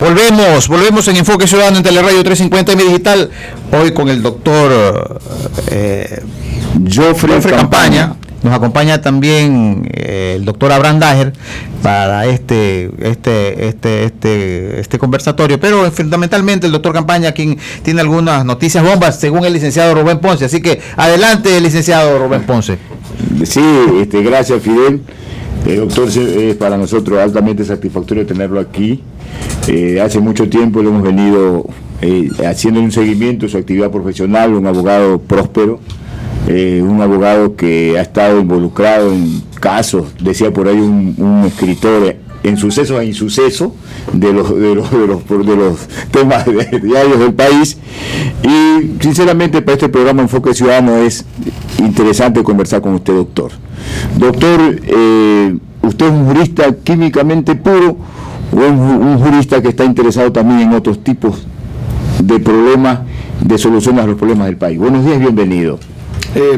Volvemos en Enfoque Ciudadano en Teleradio 350M Digital, hoy con el doctor Joffrey Campaña. Nos acompaña también el doctor Abraham Dager para este conversatorio, pero fundamentalmente el doctor Campaña, quien tiene algunas noticias bombas, según el licenciado Rubén Ponce. Así que adelante, licenciado Rubén Ponce. Sí, gracias, Fidel. Doctor, es para nosotros altamente satisfactorio tenerlo aquí. Hace mucho tiempo le hemos venido haciendo un seguimiento de su actividad profesional, un abogado próspero, un abogado que ha estado involucrado en casos, decía por ahí un escritor, en sucesos e insucesos de los temas diarios del país. Y sinceramente para este programa Enfoque Ciudadano es interesante conversar con usted, doctor. Doctor, ¿usted es un jurista químicamente puro o es un jurista que está interesado también en otros tipos de problemas, de soluciones a los problemas del país? Buenos días, bienvenido.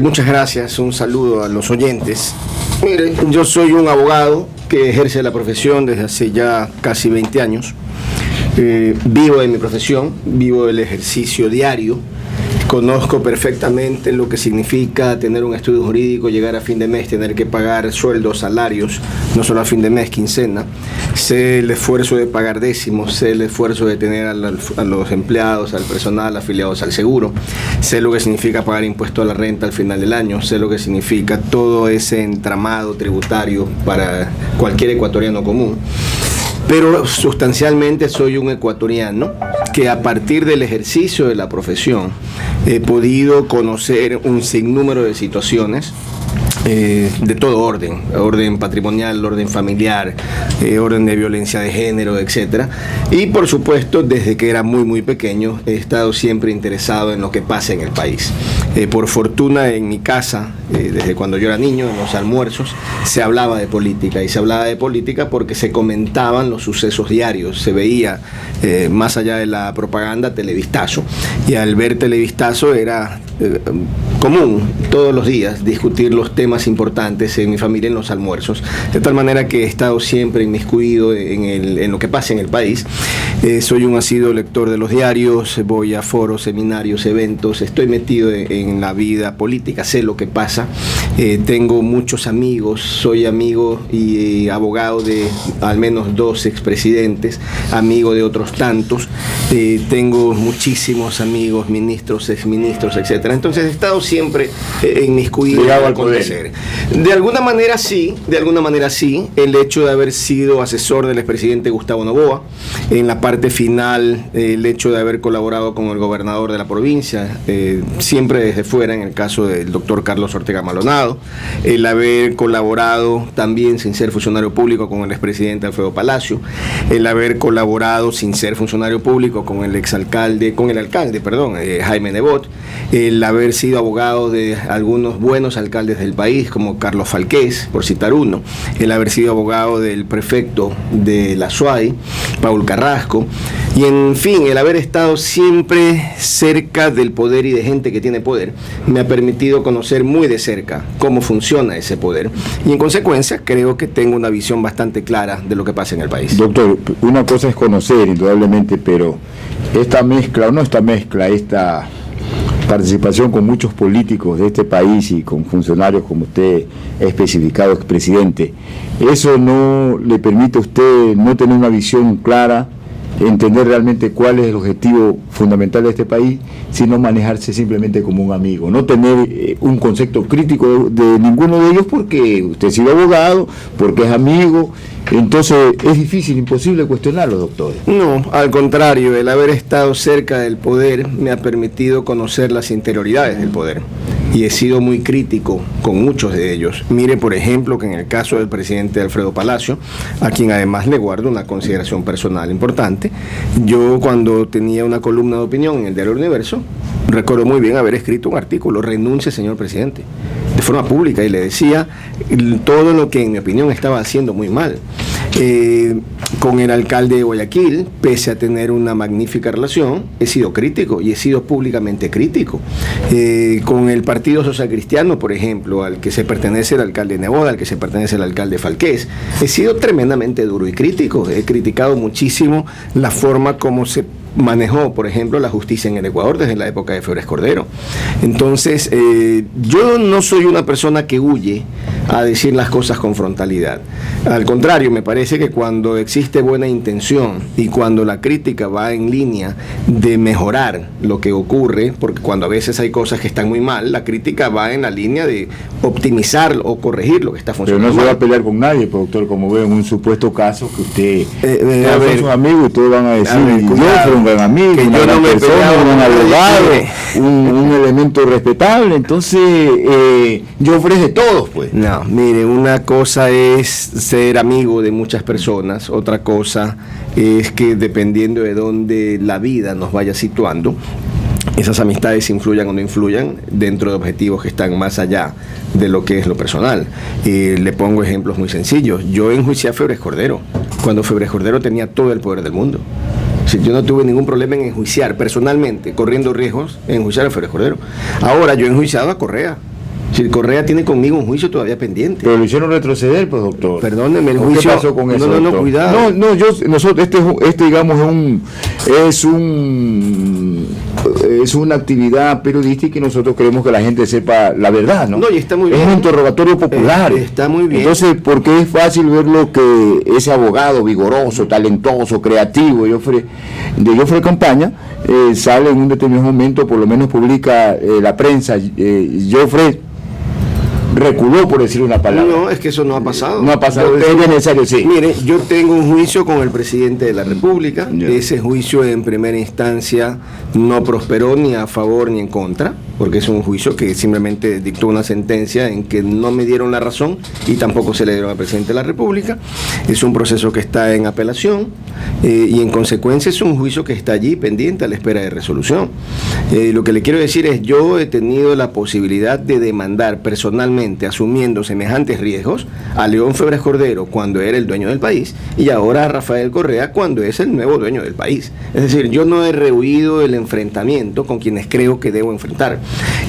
Muchas gracias, un saludo a los oyentes. Mire, yo soy un abogado que ejerce la profesión desde hace ya casi 20 años. Vivo de mi profesión, vivo del ejercicio diario. Conozco perfectamente lo que significa tener un estudio jurídico, llegar a fin de mes, tener que pagar sueldos, salarios, no solo a fin de mes, quincena. Sé el esfuerzo de pagar décimos, sé el esfuerzo de tener a los empleados, al personal afiliados al seguro. Sé lo que significa pagar impuesto a la renta al final del año. Sé lo que significa todo ese entramado tributario para cualquier ecuatoriano común. Pero sustancialmente soy un ecuatoriano que a partir del ejercicio de la profesión he podido conocer un sinnúmero de situaciones de todo orden patrimonial, orden familiar, orden de violencia de género, etcétera. Y por supuesto, desde que era muy pequeño, he estado siempre interesado en lo que pasa en el país. Por fortuna, en mi casa, desde cuando yo era niño, en los almuerzos, se hablaba de política, y se hablaba de política porque se comentaban los sucesos diarios, se veía, más allá de la propaganda, Televistazo, y al ver Televistazo era común todos los días discutir los temas importantes en mi familia en los almuerzos, de tal manera que he estado siempre inmiscuido en lo que pasa en el país. Soy un asiduo lector de los diarios, voy a foros, seminarios, eventos, estoy metido en la vida política, sé lo que pasa, tengo muchos amigos, soy amigo y abogado de al menos 2 expresidentes, amigo de otros tantos, tengo muchísimos amigos, ministros, exministros, etcétera. Entonces he estado siempre inmiscuido ligado al poder. De alguna manera sí, el hecho de haber sido asesor del expresidente Gustavo Noboa, en la parte final, el hecho de haber colaborado con el gobernador de la provincia, siempre desde fuera, en el caso del doctor Carlos Ortega Maldonado, el haber colaborado también sin ser funcionario público con el expresidente Alfredo Palacio, el haber colaborado sin ser funcionario público con el alcalde, Jaime Nebot, el haber sido abogado de algunos buenos alcaldes del país, como Carlos Falqués, por citar uno, el haber sido abogado del prefecto de la SUAY, Paul Carrasco, y en fin, el haber estado siempre cerca del poder y de gente que tiene poder, me ha permitido conocer muy de cerca cómo funciona ese poder, y en consecuencia creo que tengo una visión bastante clara de lo que pasa en el país. Doctor, una cosa es conocer, indudablemente, pero esta participación con muchos políticos de este país y con funcionarios, como usted ha especificado, expresidente, ¿eso no le permite a usted no tener una visión clara, entender realmente cuál es el objetivo fundamental de este país, sino manejarse simplemente como un amigo, no tener un concepto crítico de ninguno de ellos, porque usted ha sido abogado, porque es amigo? Entonces es difícil, imposible cuestionarlo, doctor? No, al contrario, el haber estado cerca del poder me ha permitido conocer las interioridades del poder, y he sido muy crítico con muchos de ellos. Mire, por ejemplo, que en el caso del presidente Alfredo Palacio, a quien además le guardo una consideración personal importante, yo cuando tenía una columna de opinión en el diario Universo, recuerdo muy bien haber escrito un artículo: renuncie, señor presidente, de forma pública, y le decía todo lo que en mi opinión estaba haciendo muy mal. Con el alcalde de Guayaquil, pese a tener una magnífica relación, he sido crítico y he sido públicamente crítico. Con el Partido Social Cristiano, por ejemplo, al que se pertenece el alcalde Neboda, al que se pertenece el alcalde Falqués, he sido tremendamente duro y crítico. He criticado muchísimo la forma como se manejó, por ejemplo, la justicia en el Ecuador desde la época de Febres Cordero. Entonces, yo no soy una persona que huye a decir las cosas con frontalidad. Al contrario, me parece que cuando existe buena intención y cuando la crítica va en línea de mejorar lo que ocurre, porque cuando a veces hay cosas que están muy mal, la crítica va en la línea de optimizar o corregir lo que está funcionando. Pero no se va a pelear con nadie, doctor, como veo en un supuesto caso que usted a ver, sus amigos, ustedes van a decir, cuidado, un buen amigo, que una yo no me he persona, peleado un con abogado, nadie. un elemento respetable. Entonces, yo ofrece todos, pues. No, mire, una cosa es ser amigo de muchas personas, otra cosa es que dependiendo de dónde la vida nos vaya situando, esas amistades influyan o no influyan dentro de objetivos que están más allá de lo que es lo personal. Le pongo ejemplos muy sencillos. Yo enjuicié a Febres Cordero, cuando Febres Cordero tenía todo el poder del mundo. Yo no tuve ningún problema en enjuiciar personalmente, corriendo riesgos, en enjuiciar a Febres Cordero. Ahora, yo he enjuiciado a Correa. Si Correa tiene conmigo un juicio todavía pendiente. Pero lo hicieron retroceder, pues, doctor. Perdóneme, el juicio. ¿Qué pasó con eso? No, cuidado. Nosotros, digamos, es una actividad periodística y nosotros queremos que la gente sepa la verdad, ¿no? No, y está muy bien. Es un interrogatorio popular. Está muy bien. Entonces, porque es fácil ver lo que ese abogado vigoroso, talentoso, creativo, de Joffre Campaña, sale en un determinado momento, por lo menos publica la prensa, Joffre reculó, por decir una palabra. No, es que eso no ha pasado. No ha pasado, es necesario, sí. Mire, yo tengo un juicio con el presidente de la República. Ese juicio en primera instancia no prosperó ni a favor ni en contra, porque es un juicio que simplemente dictó una sentencia en que no me dieron la razón y tampoco se le dieron al presidente de la República. Es un proceso que está en apelación y en consecuencia es un juicio que está allí pendiente a la espera de resolución. Lo que le quiero decir es, yo he tenido la posibilidad de demandar personalmente, asumiendo semejantes riesgos, a León Febres Cordero cuando era el dueño del país y ahora a Rafael Correa cuando es el nuevo dueño del país. Es decir, yo no he rehuido el enfrentamiento con quienes creo que debo enfrentar.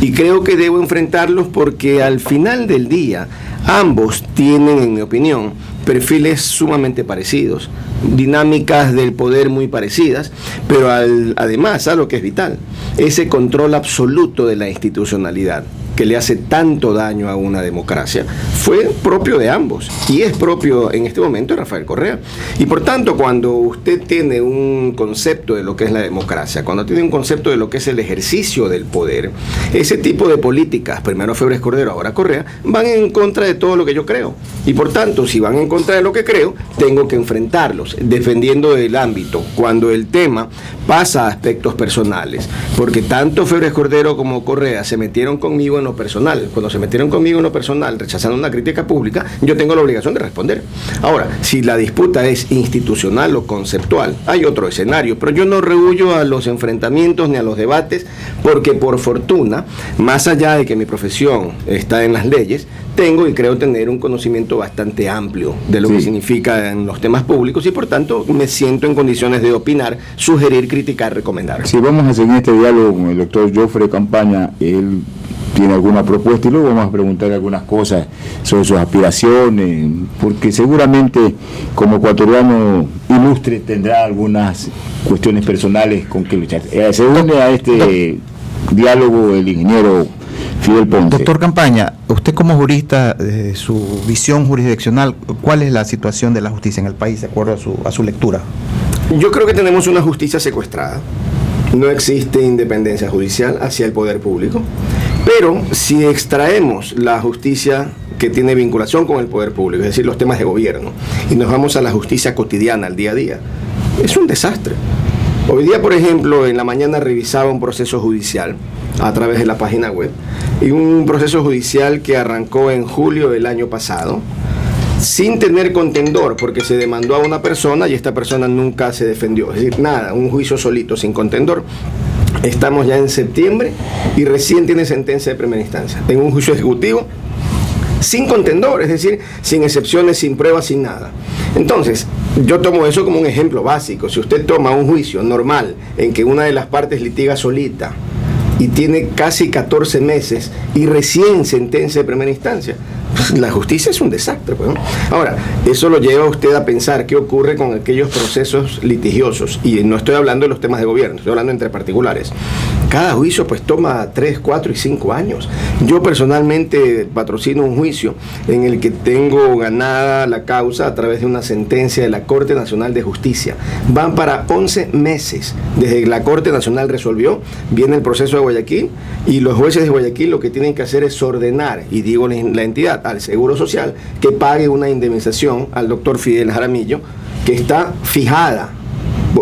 Y creo que debo enfrentarlos porque al final del día ambos tienen, en mi opinión, perfiles sumamente parecidos, dinámicas del poder muy parecidas, pero además, a lo que es vital, ese control absoluto de la institucionalidad que le hace tanto daño a una democracia, fue propio de ambos y es propio en este momento de Rafael Correa. Y por tanto, cuando usted tiene un concepto de lo que es la democracia, cuando tiene un concepto de lo que es el ejercicio del poder, ese tipo de políticas, primero Febres Cordero, ahora Correa, van en contra de todo lo que yo creo. Y por tanto, si van en contra de lo que creo, tengo que enfrentarlos, defendiendo el ámbito, cuando el tema pasa a aspectos personales, porque tanto Febres Cordero como Correa se metieron conmigo en lo personal. Cuando se metieron conmigo en lo personal, rechazando una crítica pública, yo tengo la obligación de responder. Ahora, si la disputa es institucional o conceptual, hay otro escenario, pero yo no rehuyo a los enfrentamientos ni a los debates, porque por fortuna, más allá de que mi profesión está en las leyes, tengo y creo tener un conocimiento bastante amplio de lo que significa en los temas públicos y por tanto me siento en condiciones de opinar, sugerir, criticar, recomendar. Si vamos a seguir este diálogo con el doctor Joffre Campaña, él tiene alguna propuesta y luego vamos a preguntar algunas cosas sobre sus aspiraciones, porque seguramente como ecuatoriano ilustre tendrá algunas cuestiones personales con que luchar. Se une a este diálogo el ingeniero Fidel Ponce. Doctor Campaña, usted como jurista, desde su visión jurisdiccional, ¿cuál es la situación de la justicia en el país de acuerdo a su lectura? Yo creo que tenemos una justicia secuestrada. No existe independencia judicial hacia el poder público, pero si extraemos la justicia que tiene vinculación con el poder público, es decir, los temas de gobierno, y nos vamos a la justicia cotidiana, al día a día, es un desastre. Hoy día, por ejemplo, en la mañana revisaba un proceso judicial a través de la página web, y un proceso judicial que arrancó en julio del año pasado, sin tener contendor, porque se demandó a una persona y esta persona nunca se defendió. Es decir, nada, un juicio solito, sin contendor. Estamos ya en septiembre y recién tiene sentencia de primera instancia. En un juicio ejecutivo, sin contendor, es decir, sin excepciones, sin pruebas, sin nada. Entonces, yo tomo eso como un ejemplo básico. Si usted toma un juicio normal en que una de las partes litiga solita y tiene casi 14 meses y recién sentencia de primera instancia, pues la justicia es un desastre, pues, ¿no? Ahora, eso lo lleva a usted a pensar qué ocurre con aquellos procesos litigiosos, y no estoy hablando de los temas de gobierno, estoy hablando entre particulares. Cada juicio pues toma 3, 4 y 5 años. Yo personalmente patrocino un juicio en el que tengo ganada la causa a través de una sentencia de la Corte Nacional de Justicia. Van para 11 meses. Desde que la Corte Nacional resolvió, viene el proceso de Guayaquil, y los jueces de Guayaquil lo que tienen que hacer es ordenar, y digo la entidad, al Seguro Social, que pague una indemnización al doctor Fidel Jaramillo, que está fijada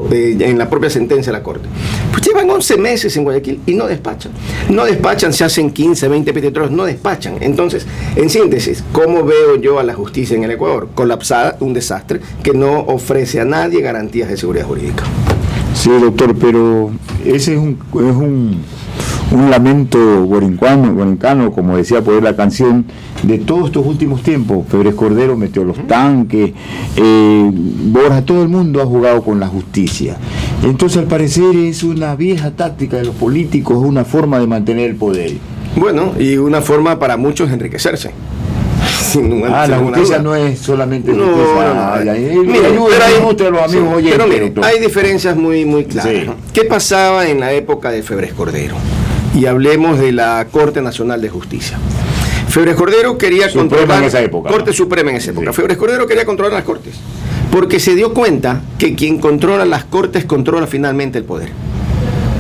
en la propia sentencia de la Corte. Pues llevan 11 meses en Guayaquil y no despachan. No despachan, se hacen 15, 20 petitorios, no despachan. Entonces, en síntesis, ¿cómo veo yo a la justicia en el Ecuador? Colapsada, un desastre que no ofrece a nadie garantías de seguridad jurídica. Sí, doctor, pero ese es un lamento borincano, como decía por la canción, de todos estos últimos tiempos. Febres Cordero metió los tanques, Borja, todo el mundo ha jugado con la justicia. Entonces, al parecer, es una vieja táctica de los políticos, una forma de mantener el poder. Bueno, y una forma para muchos de enriquecerse. La justicia no es solamente no. Hay diferencias muy claras. Sí. ¿No? ¿Qué pasaba en la época de Febres Cordero? Y hablemos de la Corte Nacional de Justicia. Febres Cordero quería controlar... en esa época, Corte Suprema en esa época. Sí. Febres Cordero quería controlar las Cortes, porque se dio cuenta que quien controla las Cortes controla finalmente el poder.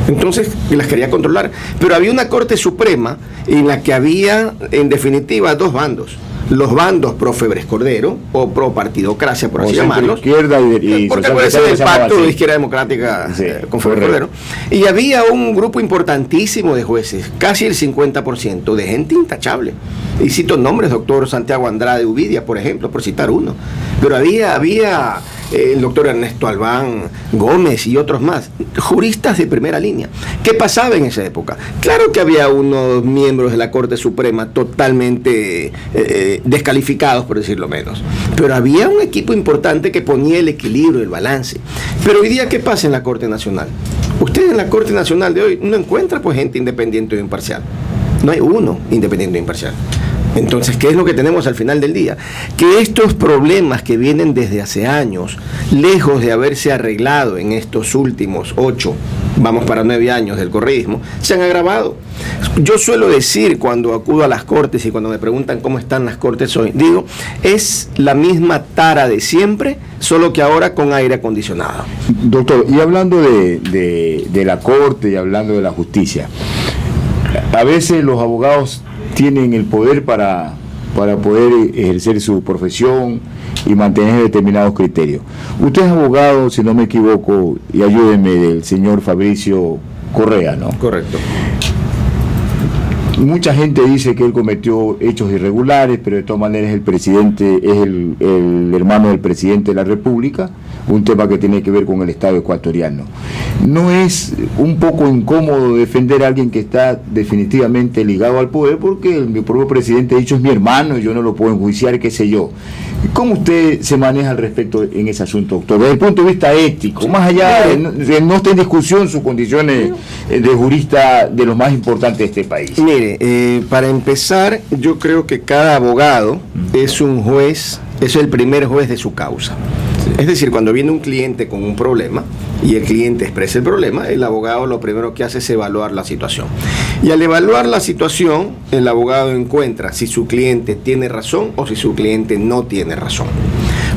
Entonces las quería controlar. Pero había una Corte Suprema en la que había, en definitiva, dos bandos. Los bandos pro Febres Cordero o pro partidocracia, por así llamarlos, izquierda y porque puede ser el pacto de izquierda democrática con Febres Cordero. Y había un grupo importantísimo de jueces, casi el 50%, de gente intachable. Y cito nombres, doctor Santiago Andrade Uvidia, por ejemplo, por citar uno. Pero había el doctor Ernesto Albán Gómez y otros más, juristas de primera línea. ¿Qué pasaba en esa época? Claro que había unos miembros de la Corte Suprema totalmente descalificados, por decirlo menos, pero había un equipo importante que ponía el equilibrio, el balance. Pero hoy día, ¿qué pasa en la Corte Nacional? Usted en la Corte Nacional de hoy no encuentra pues gente independiente o imparcial. No hay uno independiente o imparcial. Entonces, ¿qué es lo que tenemos al final del día? Que estos problemas que vienen desde hace años, lejos de haberse arreglado en estos últimos 8, vamos para 9 años del correísmo, se han agravado. Yo suelo decir cuando acudo a las Cortes y cuando me preguntan cómo están las Cortes hoy, digo, es la misma tara de siempre, solo que ahora con aire acondicionado. Doctor, y hablando de la Corte y hablando de la justicia, a veces los abogados tienen el poder para poder ejercer su profesión y mantener determinados criterios. Usted es abogado, si no me equivoco, y ayúdeme, del señor Fabricio Correa, ¿no? Correcto. Mucha gente dice que él cometió hechos irregulares, pero de todas maneras el presidente es el hermano del presidente de la República, un tema que tiene que ver con el Estado ecuatoriano. ¿No es un poco incómodo defender a alguien que está definitivamente ligado al poder? Porque el propio presidente ha dicho, es mi hermano y yo no lo puedo enjuiciar, qué sé yo. ¿Cómo usted se maneja al respecto en ese asunto, doctor? Desde el punto de vista ético, más allá de no está en discusión sus condiciones de jurista de los más importantes de este país. Mire, para empezar, yo creo que cada abogado es un juez, es el primer juez de su causa. Es decir, cuando viene un cliente con un problema y el cliente expresa el problema, el abogado lo primero que hace es evaluar la situación. Y al evaluar la situación, el abogado encuentra si su cliente tiene razón o si su cliente no tiene razón.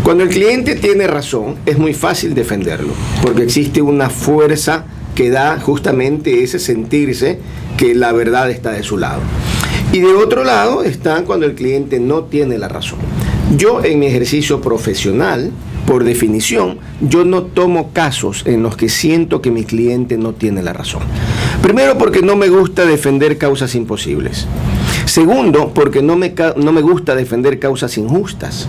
Cuando el cliente tiene razón, es muy fácil defenderlo, porque existe una fuerza que da justamente ese sentirse que la verdad está de su lado. Y de otro lado está cuando el cliente no tiene la razón. Yo en mi ejercicio profesional, por definición, yo no tomo casos en los que siento que mi cliente no tiene la razón. Primero, porque no me gusta defender causas imposibles. Segundo, porque no me gusta defender causas injustas.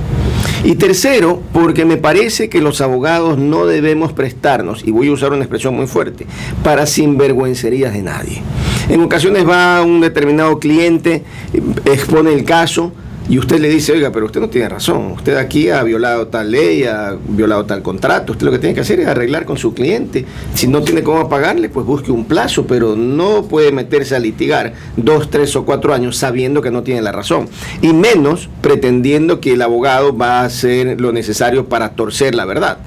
Y tercero, porque me parece que los abogados no debemos prestarnos, y voy a usar una expresión muy fuerte, para sinvergüencerías de nadie. En ocasiones va un determinado cliente, expone el caso, y usted le dice, oiga, pero usted no tiene razón, usted aquí ha violado tal ley, ha violado tal contrato, usted lo que tiene que hacer es arreglar con su cliente, si no tiene cómo pagarle, pues busque un plazo, pero no puede meterse a litigar 2, 3 o 4 años sabiendo que no tiene la razón, y menos pretendiendo que el abogado va a hacer lo necesario para torcer la verdad.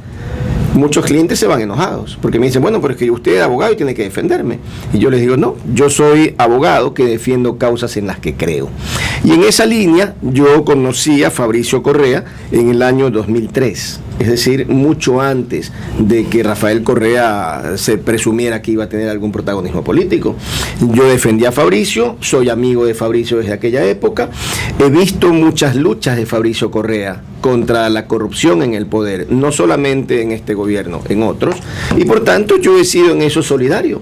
Muchos clientes se van enojados porque me dicen, bueno, pero es que usted es abogado y tiene que defenderme. Y yo les digo, no, yo soy abogado que defiendo causas en las que creo. Y en esa línea yo conocí a Fabricio Correa en el año 2003. Es decir, mucho antes de que Rafael Correa se presumiera que iba a tener algún protagonismo político. Yo defendí a Fabricio, soy amigo de Fabricio desde aquella época, he visto muchas luchas de Fabricio Correa contra la corrupción en el poder, no solamente en este gobierno, en otros, y por tanto yo he sido en eso solidario.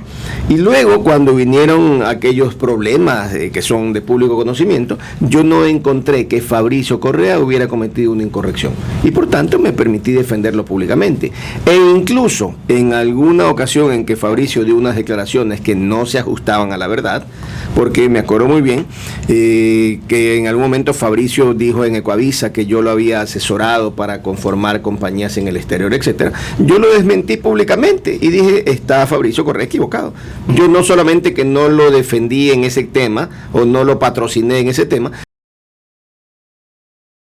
Y luego, cuando vinieron aquellos problemas que son de público conocimiento, yo no encontré que Fabricio Correa hubiera cometido una incorrección, y por tanto me permití defenderlo públicamente. E incluso en alguna ocasión en que Fabricio dio unas declaraciones que no se ajustaban a la verdad, porque me acuerdo muy bien que en algún momento Fabricio dijo en Ecoavisa que yo lo había asesorado para conformar compañías en el exterior, etcétera. Yo lo desmentí públicamente y dije, está Fabricio Correa equivocado. Yo no solamente que no lo defendí en ese tema o no lo patrociné en ese tema,